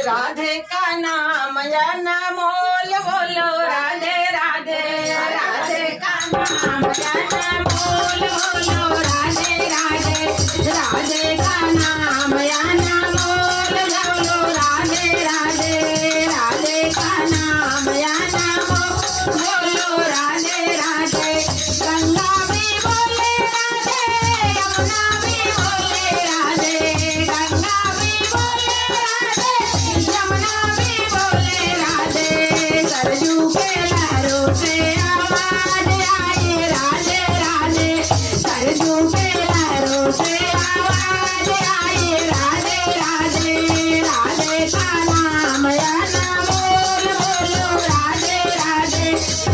राधे का नाम या ना मोल बोलो राधे राधे। राधे का नाम या ना मोल बोलो राधे राधे। राधे का नाम या ना मोल बोलो राधे राधे। राधे का नाम या ना मोल बोलो राधे राधे। गंगा भी बोले राधे, यमुना भी बोले राधे। गंगा भी बोले राधे, यमुना भी बोले राधे। सरजू के लहरों से आवाज आए राधे राधे। सरजू के लहरों से आवाज आए राधे राधे। राधे का नाम या ना मोल बोलो राधे राधे।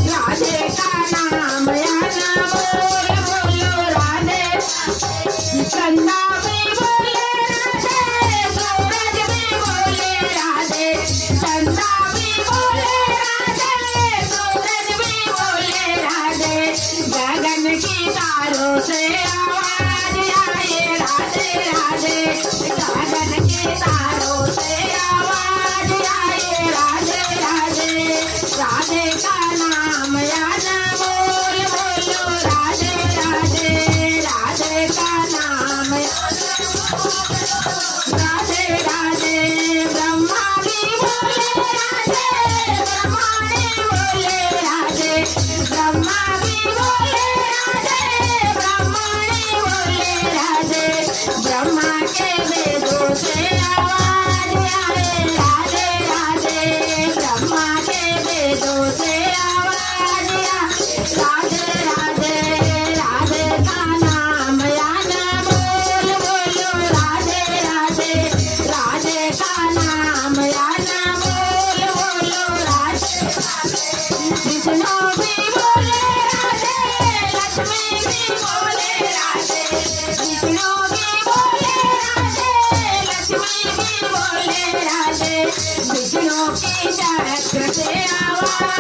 राधे का नाम या ना मोल बोलो राधे। चंदा भी बोले राधे, सूरज भी बोले राधे। चंदा भी बोले राधे, सूरज भी बोले राधे। गगन की तारों से आवाज आए राधे राधे। गगन की तारों से आवाज आए राधे राधे। राधे का नाम या ना मोल बोलो राधे राधे। राधे का नाम राधे राधे। ब्रह्मा भी बोले राधे, ब्रह्मा ने बोले राधे। ब्रह्मा भी बोले राधे, ब्रह्मा ने बोले राधे। ब्रह्मा के वेदों से आवाज आए राधे राधे। ब्रह्मा के वेदों से आवाज आए राधे राधे। राधे का नाम या ना मोल बोलो राधे राधे। राधे का नाम या ना मोल बोलो राधे राधे। विष्णु भी बोले राधे, लक्ष्मी भी बोले राधे। विष्णु भी बोले राधे, लक्ष्मी भी बोले राधे। विष्णु की चक्र से आवाज